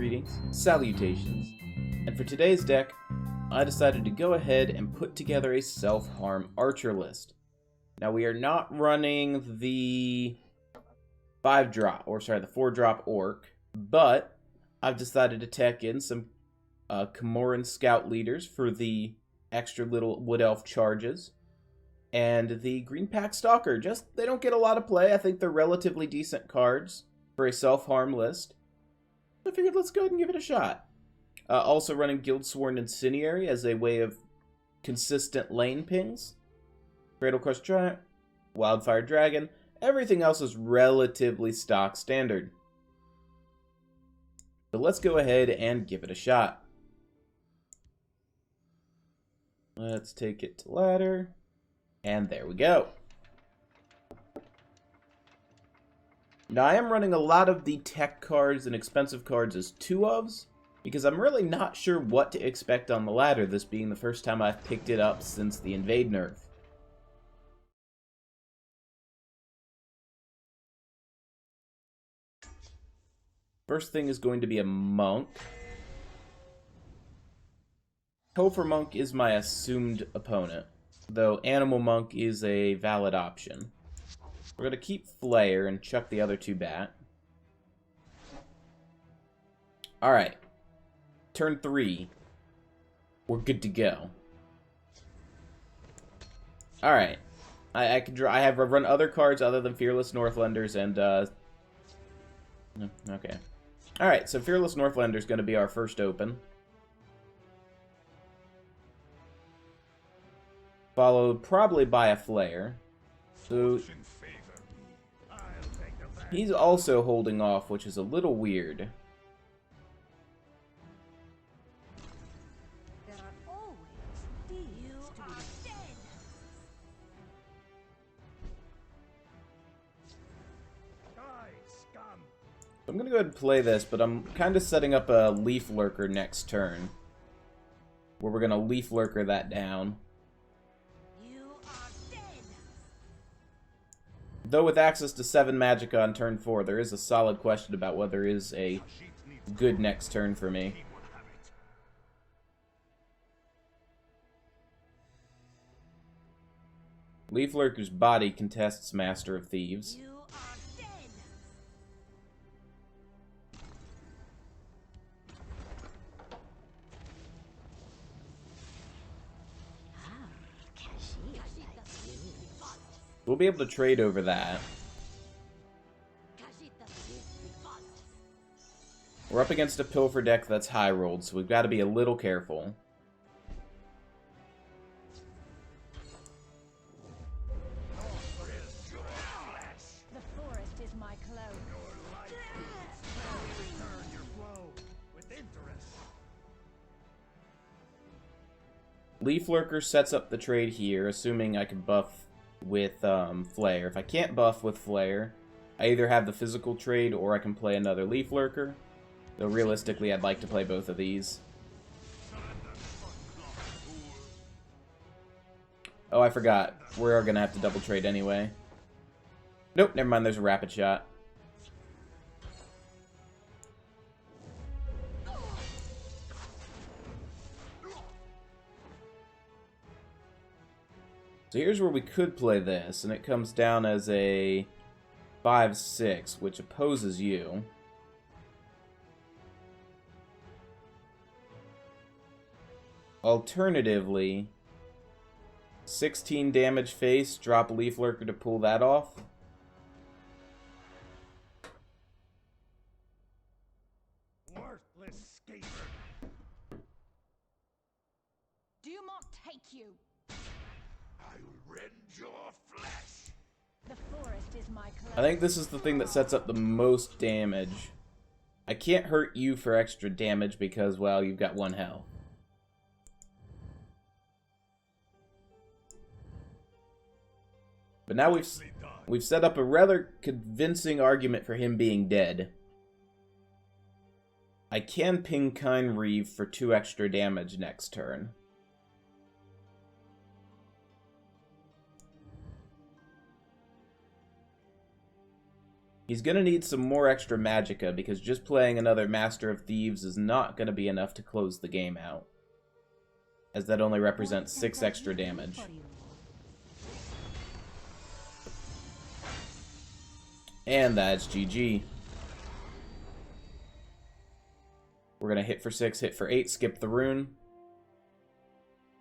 greetings, salutations, and for today's deck, I decided to go ahead and put together a self-harm archer list. Now we are not running the 4-drop orc, but I've decided to tech in some Camoran scout leaders for the extra little wood elf charges, and the green pack stalker. They don't get a lot of play. I think they're relatively decent cards for a self-harm list. I figured let's go ahead and give it a shot. Also running Guildsworn Incendiary as a way of consistent lane pings. Cradle Crush Giant, Wildfire Dragon. Everything else is relatively stock standard. But let's go ahead and give it a shot. Let's take it to ladder. And there we go. Now I am running a lot of the tech cards and expensive cards as 2-ofs, because I'm really not sure what to expect on the ladder, this being the first time I've picked it up since the Invade nerf. First thing is going to be a monk. Topher Monk is my assumed opponent, though Animal Monk is a valid option. We're going to keep Flayer and chuck the other 2 back. Alright. Turn 3. We're good to go. Alright. I have run other cards other than Fearless Northlanders and, okay. Alright, so Fearless Northlander is going to be our first open. Followed probably by a Flayer. So he's also holding off, which is a little weird. I'm going to go ahead and play this, but I'm kind of setting up a Leaf Lurker next turn, where we're going to Leaf Lurker that down. Though with access to 7 Magicka on turn 4, there is a solid question about whether it is a good next turn for me. Leaf Lurker's body contests Master of Thieves. We'll be able to trade over that. We're up against a Pilfer deck that's high-rolled, so we've got to be a little careful. The forest is my cloak. Leaf Lurker sets up the trade here, assuming I can buff with Flayer. If I can't buff with Flayer, I either have the physical trade or I can play another Leaf Lurker. Though realistically, I'd like to play both of these. Oh, I forgot. We're gonna have to double trade anyway. Nope, never mind, there's a rapid shot. So here's where we could play this, and it comes down as a 5/6, which opposes you. Alternatively, 16 damage face, drop Leaf Lurker to pull that off. Worthless skater. Do not take you. I'll rend your flesh. The forest is my cloak. I think this is the thing that sets up the most damage. I can't hurt you for extra damage because, well, you've got 1 health. But now we've set up a rather convincing argument for him being dead. I can ping Kine Reeve for 2 extra damage next turn. He's going to need some more extra magicka, because just playing another Master of Thieves is not going to be enough to close the game out, as that only represents 6 extra damage. And that's GG. We're going to hit for 6, hit for 8, skip the rune.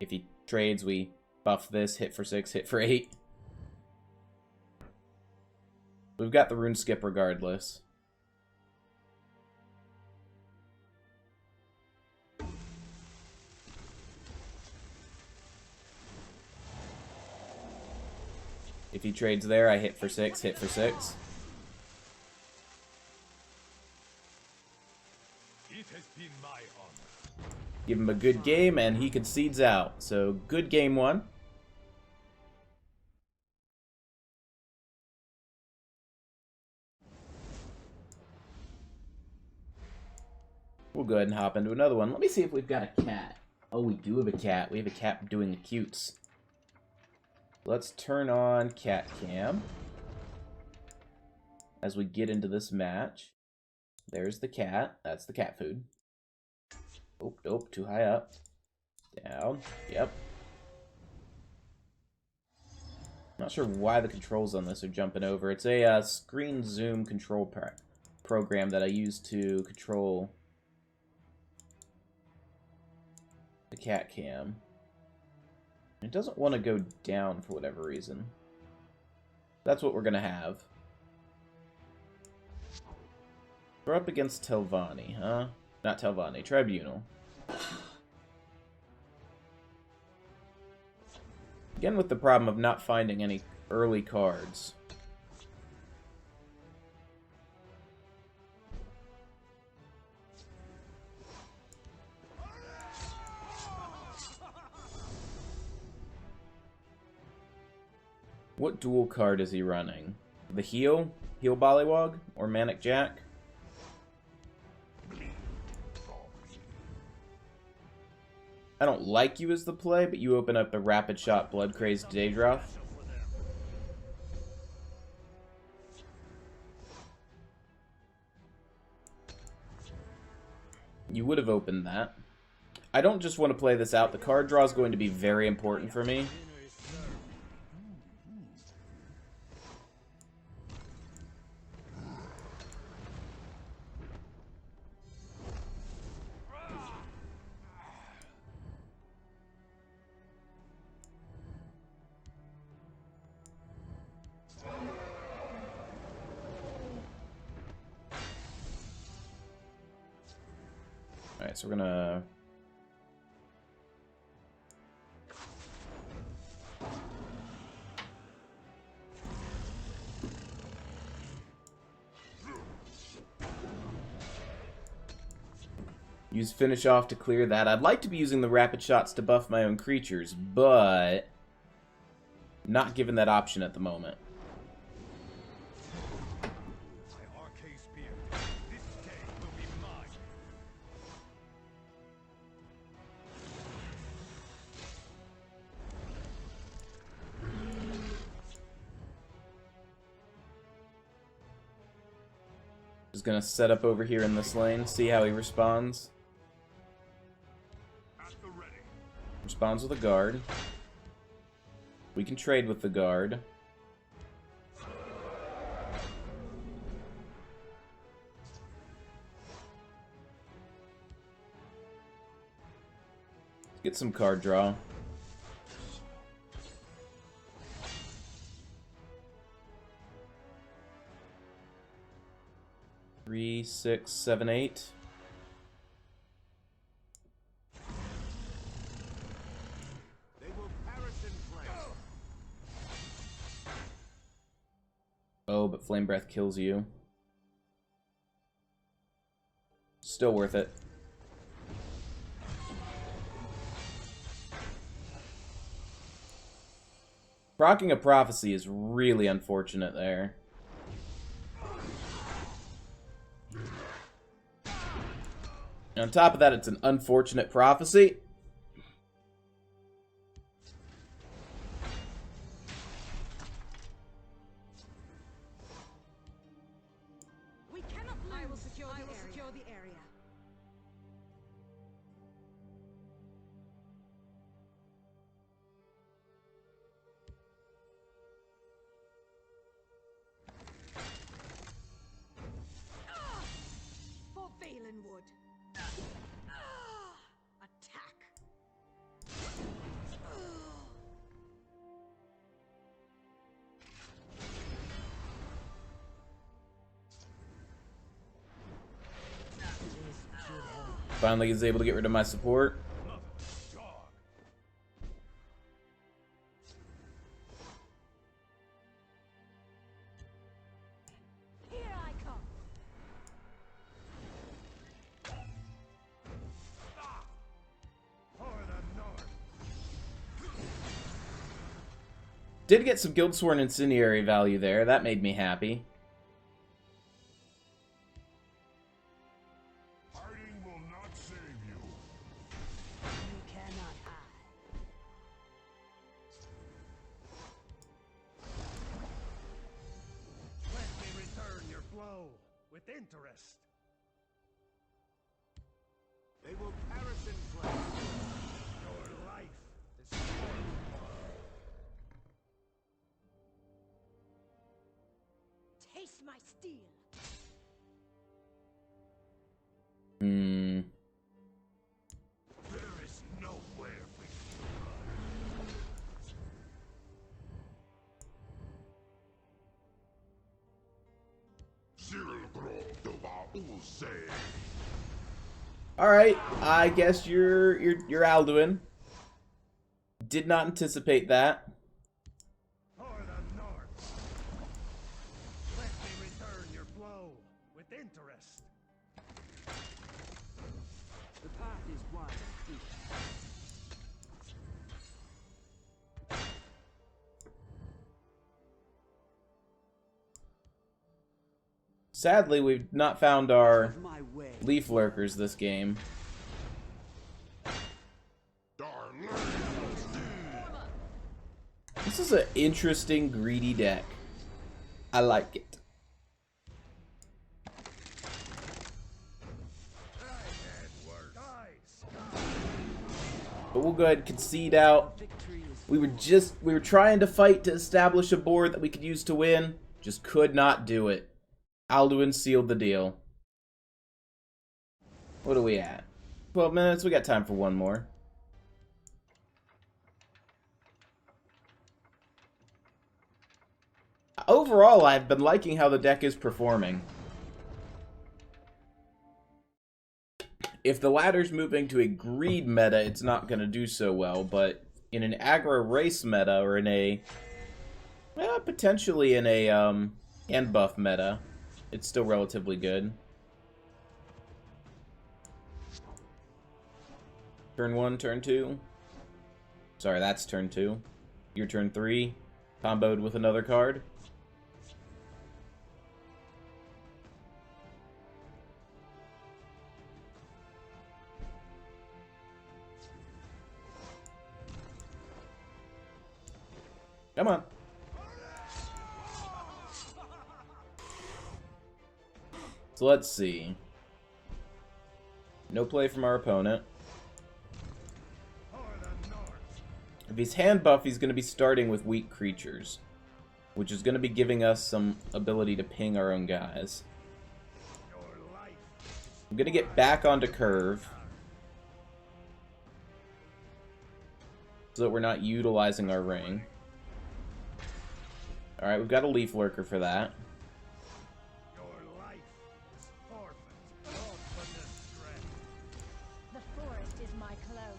If he trades, we buff this, hit for 6, hit for 8. We've got the rune skip regardless. If he trades there, I hit for 6, hit for 6. It has been my honor. Give him a good game, and he concedes out. So, good game 1. We'll go ahead and hop into another one. Let me see if we've got a cat. Oh, we do have a cat. We have a cat doing the cutes. Let's turn on cat cam as we get into this match. There's the cat. That's the cat food. Oh, nope, too high up. Down. Yep. Not sure why the controls on this are jumping over. It's a screen zoom control program that I use to control the cat cam. It doesn't want to go down for whatever reason. That's what we're going to have. We're up against Telvanni, huh? Not Telvanni, Tribunal. Again with the problem of not finding any early cards. What dual card is he running? The Heal? Heal Bollywog? Or Manic Jack? I don't like you as the play, but you open up the Rapid Shot Blood Crazed Daedroth. You would have opened that. I don't just want to play this out. The card draw is going to be very important for me. Alright, so we're gonna... use Finish Off to clear that. I'd like to be using the Rapid Shots to buff my own creatures, but... not given that option at the moment. Just gonna set up over here in this lane, see how he responds. Responds with a guard. We can trade with the guard. Let's get some card draw. 3, 6, 7, 8. Oh, but Flame Breath kills you. Still worth it. Proccing a Prophecy is really unfortunate there. And on top of that, it's an unfortunate prophecy. will secure the area. For Valenwood. Attack. Finally is able to get rid of my support. Mother dog. Here I come. For the north. Did get some Guildsworn Incendiary value there. That made me happy. Hiding will not save you. You cannot hide. Let me return your blow with interest. They will perish in flames. Your life is Taste my steel. there is nowhere we can Alright, I guess you're Alduin. Did not anticipate that. For the north. Let me return your blow with interest. The path is wide and clear. Sadly, we've not found our Of my way. leaf lurkers this game. This is an interesting, greedy deck. I like it. But we'll go ahead and concede out. Victory is We were trying to fight to establish a board that we could use to win. Just could not do it. Alduin sealed the deal. What are we at? 12 minutes? We got time for one more. Overall, I've been liking how the deck is performing. If the ladder's moving to a greed meta, it's not going to do so well, but in an aggro race meta, or in a... potentially in a, end buff meta, it's still relatively good. Turn 1, turn 2. Sorry, that's turn 2. Your turn 3. Comboed with another card. Come on. So let's see. No play from our opponent. If he's hand buff, he's going to be starting with weak creatures, which is going to be giving us some ability to ping our own guys. I'm going to get back onto curve so that we're not utilizing our ring. Alright, we've got a leaf lurker for that. The forest is my cloak.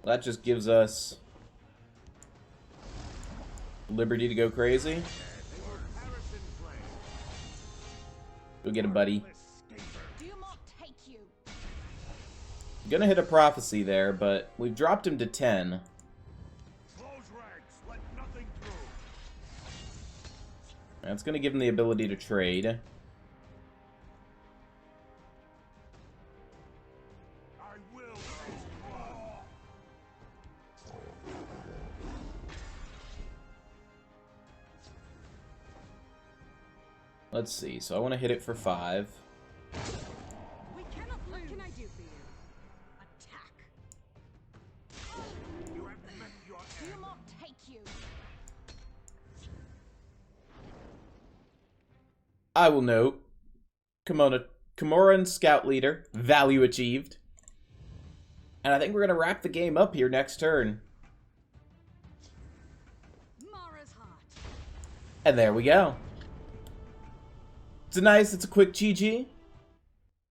That just gives us liberty to go crazy. Go get him, buddy. Do not take you. Gonna hit a prophecy there, but we've dropped him to 10. Close ranks, let nothing through. That's gonna give him the ability to trade. Let's see. So I want to hit it for 5. We cannot lose. What can I do for you? Attack. You have met your Do end. not take you. I will note. Camoran Scout Leader. Value achieved. And I think we're going to wrap the game up here next turn. Mara's heart. And there we go. It's a quick GG.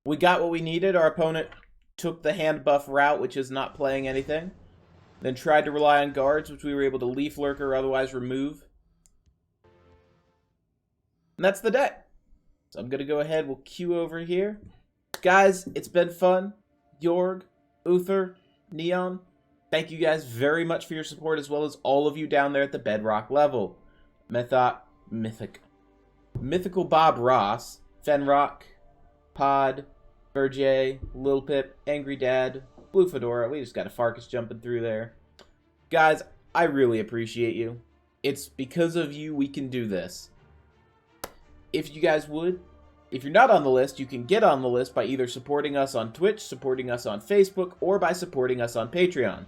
We got what we needed. Our opponent took the hand buff route, which is not playing anything. Then tried to rely on guards, which we were able to Leaf Lurker or otherwise remove. And that's the deck. So I'm going to go ahead. We'll queue over here. Guys, it's been fun. Jorg, Uther, Neon, thank you guys very much for your support, as well as all of you down there at the Bedrock level. Mythical Bob Ross, Fenrock, Pod, Verjay, Lil Pip, Angry Dad, Blue Fedora. We just got a Farkas jumping through there. Guys, I really appreciate you. It's because of you we can do this. If you guys would, if you're not on the list, you can get on the list by either supporting us on Twitch, supporting us on Facebook, or by supporting us on Patreon.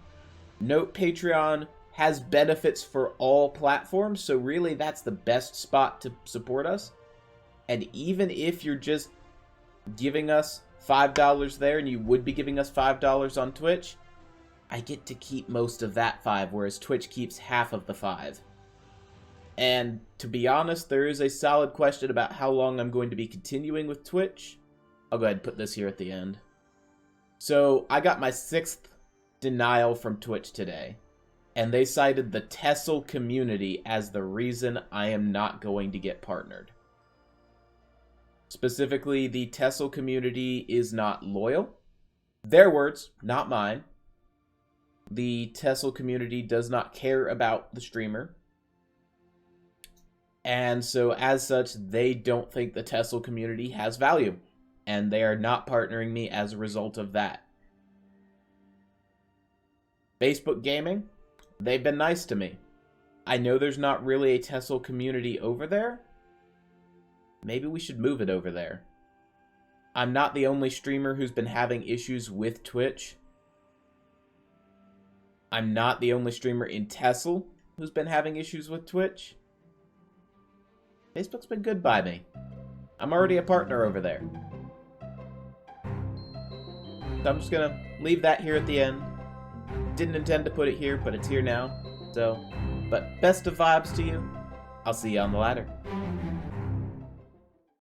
Note, Patreon has benefits for all platforms, so really that's the best spot to support us. And even if you're just giving us $5 there, and you would be giving us $5 on Twitch, I get to keep most of that 5, whereas Twitch keeps half of the 5. And to be honest, there is a solid question about how long I'm going to be continuing with Twitch. I'll go ahead and put this here at the end. So I got my 6th denial from Twitch today, and they cited the TESL community as the reason I am not going to get partnered. Specifically, the TESL community is not loyal. Their words, not mine. The TESL community does not care about the streamer. And so, as such, they don't think the TESL community has value. And they are not partnering me as a result of that. Facebook Gaming, they've been nice to me. I know there's not really a TESL community over there. Maybe we should move it over there. I'm not the only streamer who's been having issues with Twitch. I'm not the only streamer in TESL who's been having issues with Twitch. Facebook's been good by me. I'm already a partner over there. So I'm just gonna leave that here at the end. Didn't intend to put it here, but it's here now. So, but best of vibes to you. I'll see you on the ladder.